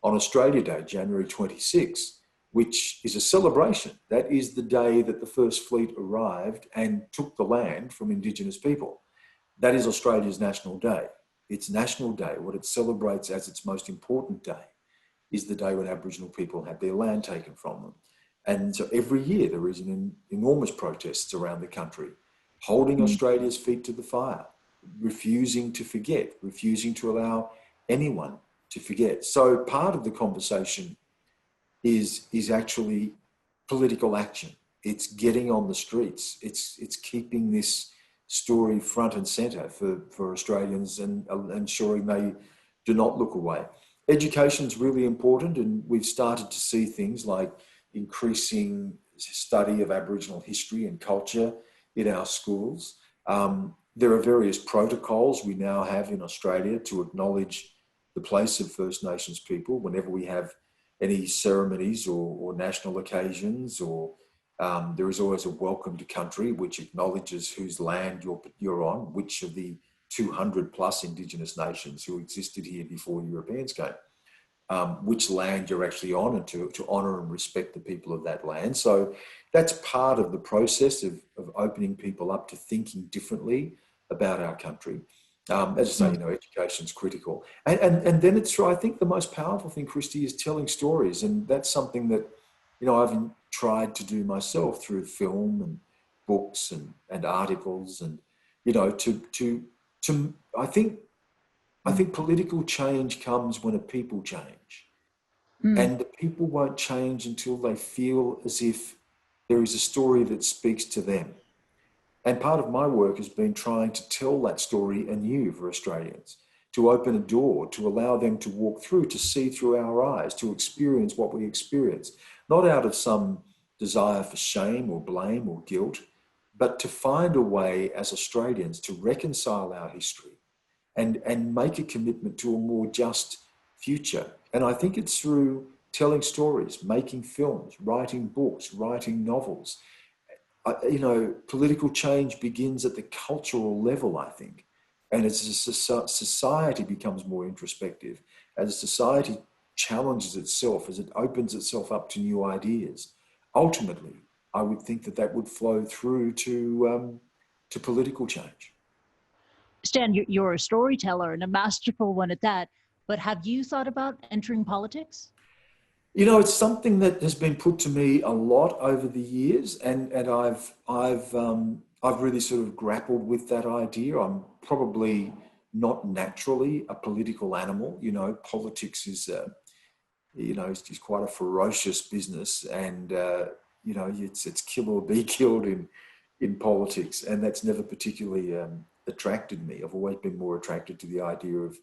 Speaker 3: on Australia Day, January 26, which is a celebration. That is the day that the first fleet arrived and took the land from Indigenous people. That is Australia's National Day. Its National Day, what it celebrates as its most important day, is the day when Aboriginal people had their land taken from them. And so every year there is an enormous protests around the country, holding Australia's feet to the fire, refusing to forget, refusing to allow anyone to forget. So part of the conversation is actually political action. It's getting on the streets. It's keeping this story front and centre for Australians and ensuring they do not look away. Education is really important, and we've started to see things like increasing study of Aboriginal history and culture in our schools. There are various protocols we now have in Australia to acknowledge the place of First Nations people whenever we have any ceremonies or national occasions, or there is always a welcome to country which acknowledges whose land you're on, which of the 200 plus Indigenous nations who existed here before Europeans came. which land you're actually on, and to honour and respect the people of that land. So that's part of the process of opening people up to thinking differently about our country. As I say, you know, education's critical. And then it's true, I think the most powerful thing, Christy, is telling stories. And that's something that, you know, I've tried to do myself through film and books and articles. And, you know, I think political change comes when a people change. And the people won't change until they feel as if there is a story that speaks to them. And part of my work has been trying to tell that story anew for Australians, to open a door, to allow them to walk through, to see through our eyes, to experience what we experience, not out of some desire for shame or blame or guilt, but to find a way as Australians to reconcile our history and make a commitment to a more just future. And I think it's through telling stories, making films, writing books, writing novels. You know, political change begins at the cultural level, I think. And as society becomes more introspective, as society challenges itself, as it opens itself up to new ideas, ultimately, I would think that would flow through to political change.
Speaker 2: Stan, you're a storyteller and a masterful one at that, but have you thought about entering politics?
Speaker 3: You know, it's something that has been put to me a lot over the years, and I've really sort of grappled with that idea. I'm probably not naturally a political animal. You know, politics is, you know, it's quite a ferocious business, and you know, it's kill or be killed in politics, and that's never particularly attracted me. I've always been more attracted to the idea of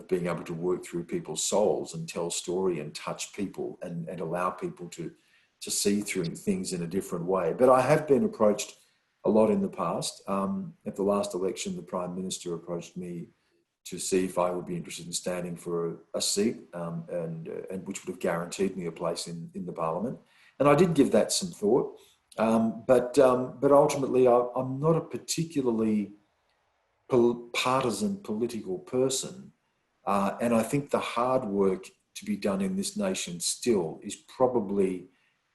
Speaker 3: being able to work through people's souls and tell story and touch people and allow people to see through things in a different way. But I have been approached a lot in the past. At the last election, the Prime Minister approached me to see if I would be interested in standing for a seat, and which would have guaranteed me a place in the Parliament. And I did give that some thought. But ultimately, I'm not a particularly partisan political person. And I think the hard work to be done in this nation still is probably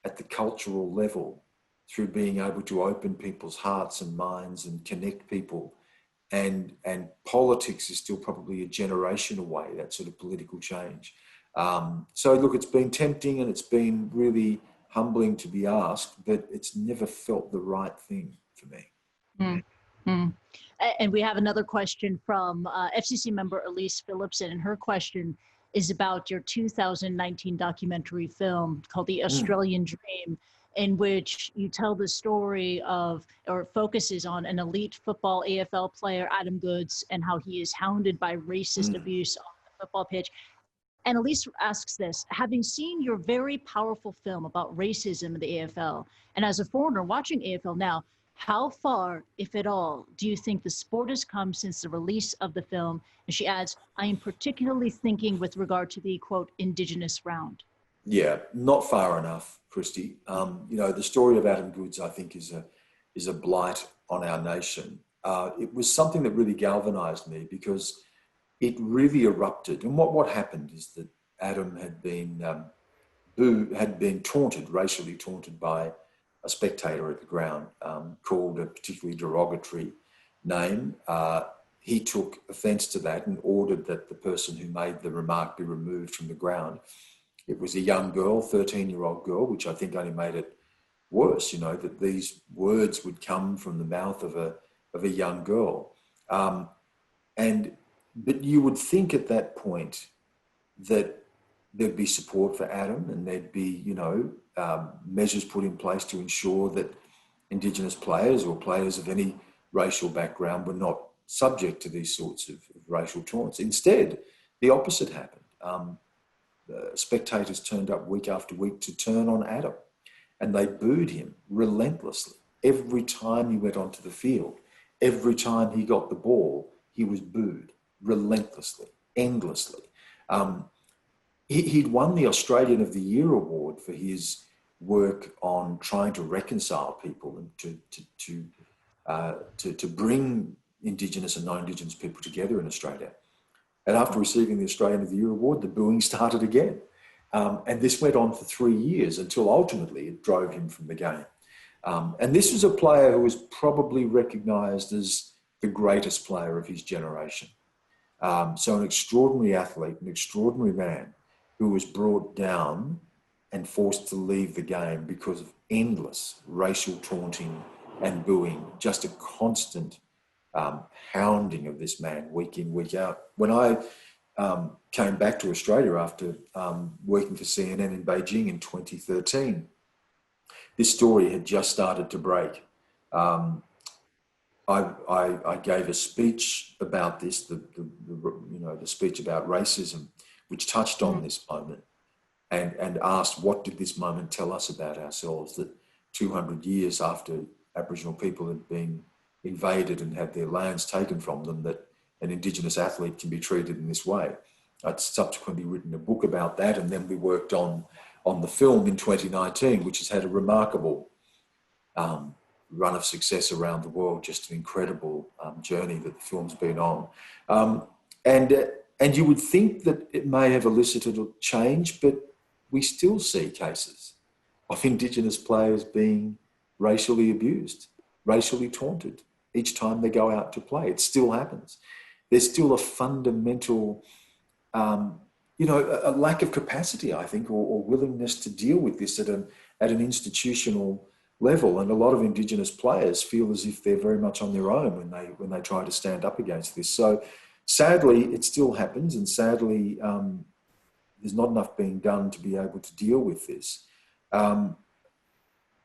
Speaker 3: at the cultural level, through being able to open people's hearts and minds and connect people. And politics is still probably a generation away, that sort of political change. So look, it's been tempting and it's been really humbling to be asked, but it's never felt the right thing for me.
Speaker 2: Mm-hmm. And we have another question from FCC member Elise Phillipson, and her question is about your 2019 documentary film called The Australian Dream, in which you tell the story of, or focuses on, an elite football AFL player, Adam Goodes, and how he is hounded by racist abuse on the football pitch. And Elise asks this: having seen your very powerful film about racism in the AFL, and as a foreigner watching AFL now, how far, if at all, do you think the sport has come since the release of the film? And she adds, I am particularly thinking with regard to the, quote, Indigenous round.
Speaker 3: Yeah, not far enough, Christy. You know, the story of Adam Goodes, I think, is a blight on our nation. It was something that really galvanised me, because it really erupted. And what happened is that Adam had been taunted, racially taunted, by a spectator at the ground, called a particularly derogatory name. He took offence to that and ordered that the person who made the remark be removed from the ground. It was a young girl, 13-year-old girl, which I think only made it worse, you know, that these words would come from the mouth of a young girl. But you would think at that point that there'd be support for Adam, and there'd be, you know, measures put in place to ensure that Indigenous players or players of any racial background were not subject to these sorts of racial taunts. Instead, the opposite happened. Spectators turned up week after week to turn on Adam, and they booed him relentlessly. Every time he went onto the field, every time he got the ball, he was booed relentlessly, endlessly. He'd won the Australian of the Year award for his work on trying to reconcile people and to bring Indigenous and non-Indigenous people together in Australia. And after receiving the Australian of the Year award, the booing started again. And this went on for 3 years until ultimately it drove him from the game. And this was a player who was probably recognised as the greatest player of his generation. So an extraordinary athlete, an extraordinary man who was brought down and forced to leave the game because of endless racial taunting and booing, just a constant hounding of this man week in, week out. When I came back to Australia after working for CNN in Beijing in 2013, this story had just started to break. I gave a speech about this, the speech about racism, which touched on this moment and asked, what did this moment tell us about ourselves, that 200 years after Aboriginal people had been invaded and had their lands taken from them, that an Indigenous athlete can be treated in this way. I'd subsequently written a book about that, and then we worked on the film in 2019, which has had a remarkable run of success around the world, just an incredible journey that the film's been on. And you would think that it may have elicited a change, but we still see cases of Indigenous players being racially abused, racially taunted each time they go out to play. It still happens. There's still a fundamental, a lack of capacity, I think, or willingness to deal with this at an institutional level. And a lot of Indigenous players feel as if they're very much on their own when they try to stand up against this. So sadly, it still happens, and sadly, there's not enough being done to be able to deal with this.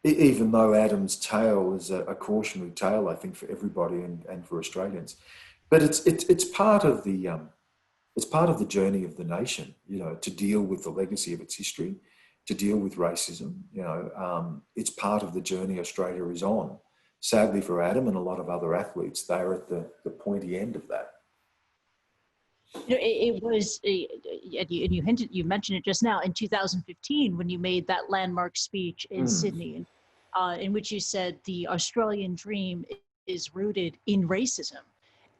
Speaker 3: Even though Adam's tale is a cautionary tale, I think, for everybody and for Australians, but it's part of the journey of the nation, to deal with the legacy of its history, to deal with racism. It's part of the journey Australia is on. Sadly for Adam and a lot of other athletes, they're at the pointy end of that.
Speaker 2: It was, and you mentioned it just now, in 2015 when you made that landmark speech in Sydney, in which you said the Australian dream is rooted in racism.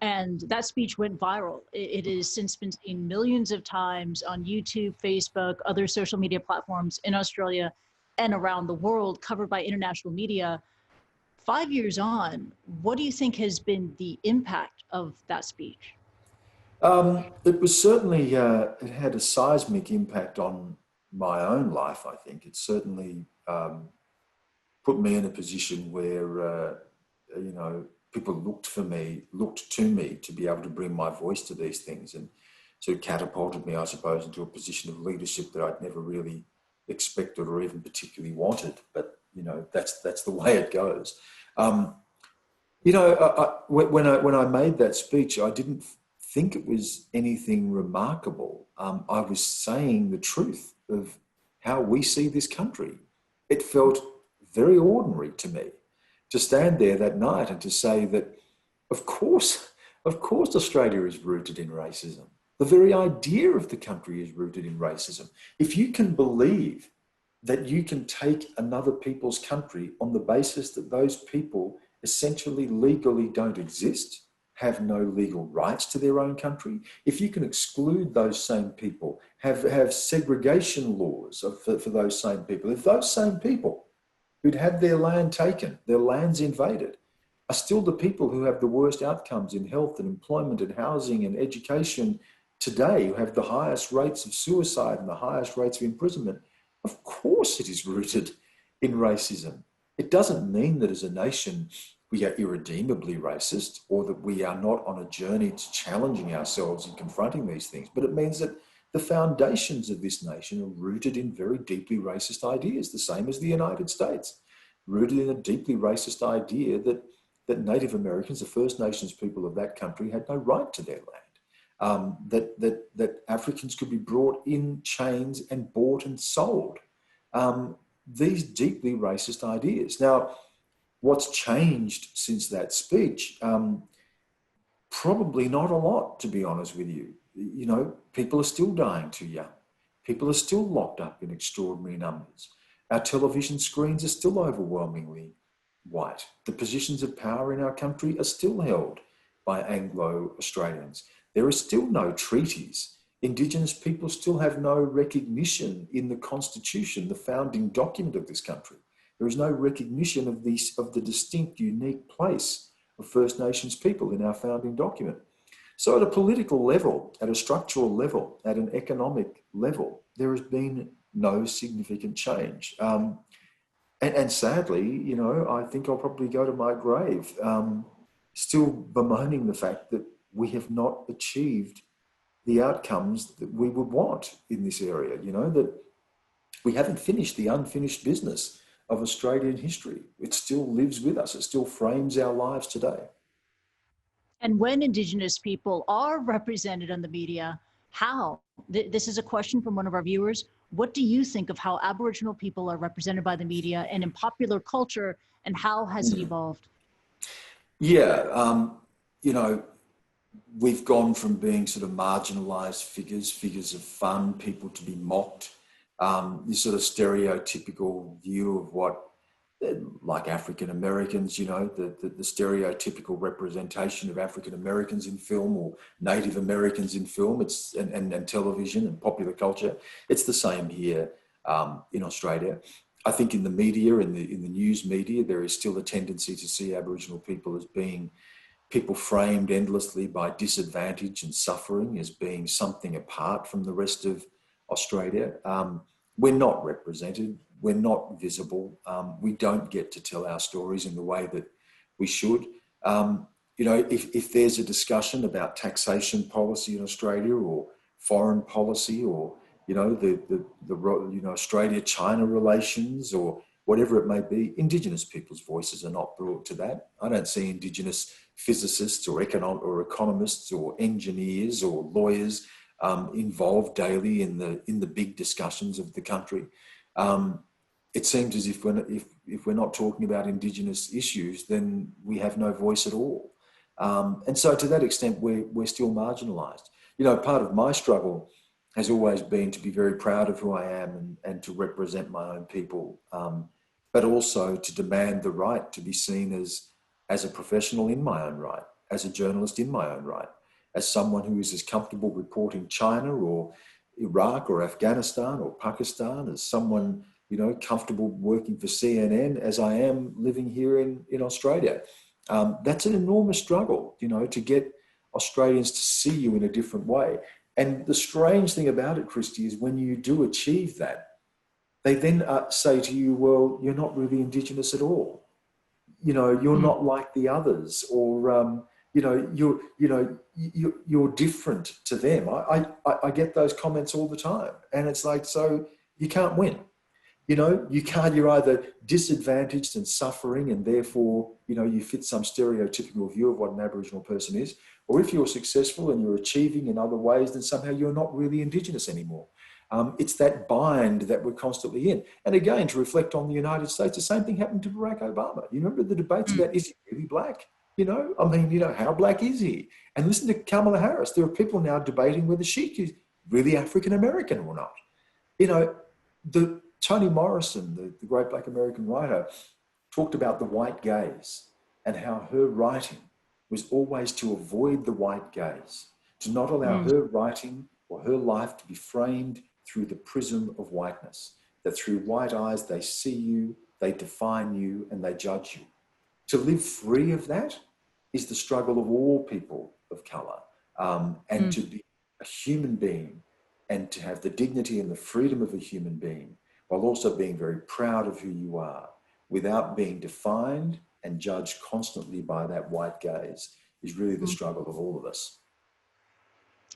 Speaker 2: And that speech went viral. It has since been seen millions of times on YouTube, Facebook, other social media platforms in Australia and around the world, covered by international media. 5 years on, what do you think has been the impact of that speech?
Speaker 3: It was certainly, it had a seismic impact on my own life, I think. It certainly put me in a position where, people looked to me to be able to bring my voice to these things, and sort of catapulted me, I suppose, into a position of leadership that I'd never really expected or even particularly wanted. But, that's the way it goes. When I made that speech, I didn't think it was anything remarkable. I was saying the truth of how we see this country. It felt very ordinary to me to stand there that night and to say that, of course, Australia is rooted in racism. The very idea of the country is rooted in racism. If you can believe that you can take another people's country on the basis that those people essentially legally don't exist, have no legal rights to their own country, if you can exclude those same people, have segregation laws for those same people, if those same people who'd had their land taken, their lands invaded, are still the people who have the worst outcomes in health and employment and housing and education today, who have the highest rates of suicide and the highest rates of imprisonment, of course it is rooted in racism. It doesn't mean that as a nation we are irredeemably racist or that we are not on a journey to challenging ourselves and confronting these things, but it means that the foundations of this nation are rooted in very deeply racist ideas, the same as the United States, rooted in a deeply racist idea that Native Americans, the First Nations people of that country, had no right to their land, that Africans could be brought in chains and bought and sold. These deeply racist ideas. Now, what's changed since that speech? Probably not a lot, to be honest with you. People are still dying too young. People are still locked up in extraordinary numbers. Our television screens are still overwhelmingly white. The positions of power in our country are still held by Anglo-Australians. There are still no treaties. Indigenous people still have no recognition in the Constitution, the founding document of this country. There is no recognition of the distinct, unique place of First Nations people in our founding document. So at a political level, at a structural level, at an economic level, there has been no significant change. And sadly, you know, I think I'll probably go to my grave still bemoaning the fact that we have not achieved the outcomes that we would want in this area, you know, that we haven't finished the unfinished business of Australian history. It still lives with us. It still frames our lives today.
Speaker 2: And when Indigenous people are represented in the media, how? This is a question from one of our viewers. What do you think of how Aboriginal people are represented by the media and in popular culture, and how has it evolved?
Speaker 3: Yeah, you know, we've gone from being sort of marginalised figures of fun, people to be mocked, this sort of stereotypical view of what, like African Americans, you know, the stereotypical representation of African Americans in film or Native Americans in film, and television and popular culture. It's the same here in Australia. I think in the media, in the news media, there is still a tendency to see Aboriginal people as being people framed endlessly by disadvantage and suffering, as being something apart from the rest of Australia. We're not represented. We're not visible. We don't get to tell our stories in the way that we should. You know, if there's a discussion about taxation policy in Australia or foreign policy, or you know the Australia-China relations or whatever it may be, Indigenous people's voices are not brought to that. I don't see Indigenous physicists or economists or engineers or lawyers involved daily in the big discussions of the country. It seems as if we're not talking about Indigenous issues, then we have no voice at all. And so to that extent, we're still marginalised. You know, part of my struggle has always been to be very proud of who I am and to represent my own people, but also to demand the right to be seen as a professional in my own right, as a journalist in my own right, as someone who is as comfortable reporting China or Iraq or Afghanistan or Pakistan, as someone, you know, comfortable working for CNN as I am living here in Australia. That's an enormous struggle, you know, to get Australians to see you in a different way. And the strange thing about it, Christy, is when you do achieve that, they then say to you, well, you're not really Indigenous at all. You know, you're not like the others, or, you're different to them. I get those comments all the time. And it's like, so you can't win. You know, you're either disadvantaged and suffering, and therefore, you know, you fit some stereotypical view of what an Aboriginal person is, or if you're successful and you're achieving in other ways, then somehow you're not really Indigenous anymore. It's that bind that we're constantly in. And again, to reflect on the United States, the same thing happened to Barack Obama. You remember the debates about, is he really black? You know, I mean, you know, how black is he? And listen to Kamala Harris. There are people now debating whether she is really African-American or not. You know, Toni Morrison, the great black American writer, talked about the white gaze and how her writing was always to avoid the white gaze, to not allow her writing or her life to be framed through the prism of whiteness, that through white eyes they see you, they define you, and they judge you. To live free of that is the struggle of all people of colour, and to be a human being and to have the dignity and the freedom of a human being, while also being very proud of who you are, without being defined and judged constantly by that white gaze, is really the struggle of all of us.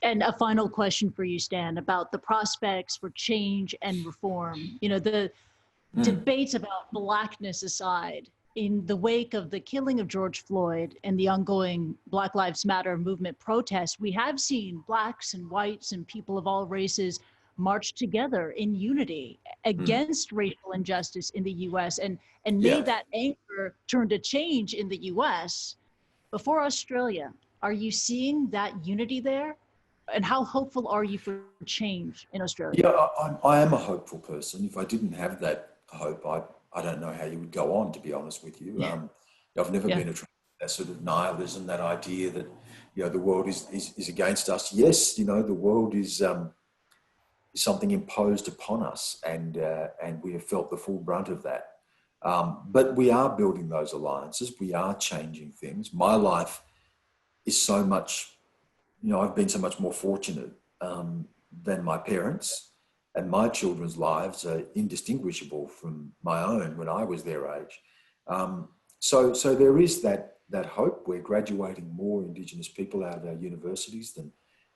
Speaker 2: And a final question for you, Stan, about the prospects for change and reform. You know, the debates about blackness aside, in the wake of the killing of George Floyd and the ongoing Black Lives Matter movement protests, we have seen blacks and whites and people of all races march together in unity against racial injustice in the US, and may that anchor turn to change in the US. Before Australia, are you seeing that unity there? And how hopeful are you for change in Australia?
Speaker 3: Yeah, I am a hopeful person. If I didn't have that hope, I don't know how you would go on, to be honest with you. I've never been attracted to that sort of nihilism, that idea that, the world is against us. Yes, the world is something imposed upon us, and we have felt the full brunt of that. But we are building those alliances. We are changing things. My life is so much, I've been so much more fortunate than my parents, and my children's lives are indistinguishable from my own when I was their age. So there is that hope. We're graduating more Indigenous people out of our universities than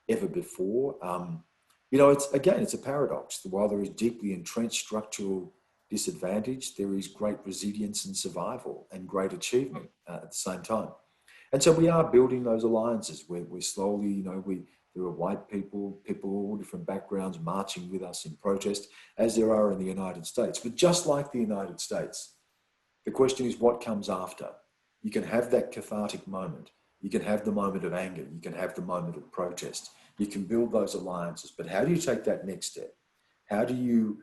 Speaker 3: ever before. It's a paradox. While there is deeply entrenched structural disadvantage, there is great resilience and survival and great achievement at the same time. And so we are building those alliances. We're slowly, there are white people of all different backgrounds marching with us in protest, as there are in the United States. But just like the United States, the question is what comes after. You can have that cathartic moment. You can have the moment of anger. You can have the moment of protest. You can build those alliances. But how do you take that next step? How do you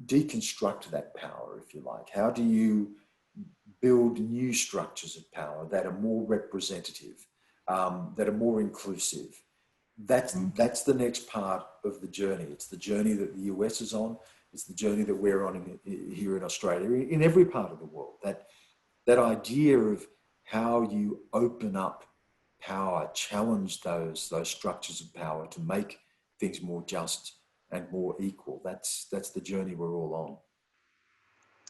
Speaker 3: deconstruct that power, if you like? How do you build new structures of power that are more representative, that are more inclusive? That's the next part of the journey. It's the journey that the US is on. It's the journey that we're on here in Australia, in every part of the world. That idea of how you open up power, challenge those structures of power to make things more just and more equal. That's the journey we're all on.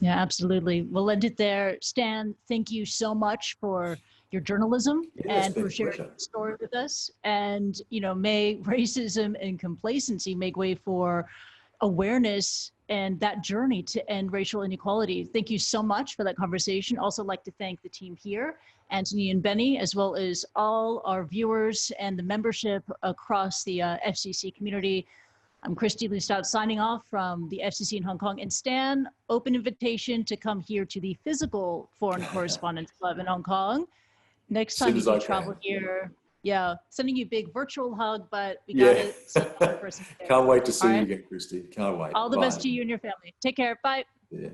Speaker 2: Yeah, absolutely. We'll end it there. Stan, thank you so much for your journalism and for sharing your story with us. And, may racism and complacency make way for awareness and that journey to end racial inequality. Thank you so much for that conversation. Also like to thank the team here, Anthony and Benny, as well as all our viewers and the membership across the FCC community. I'm Christy Lustout signing off from the FCC in Hong Kong. And Stan, open invitation to come here to the physical Foreign Correspondents Club in Hong Kong. Next time you travel here. Yeah, sending you a big virtual hug, but we got to sit down in person.
Speaker 3: Can't wait to see you again, Christy. Can't wait.
Speaker 2: All the best to you and your family. Take care. Bye.
Speaker 3: Yeah.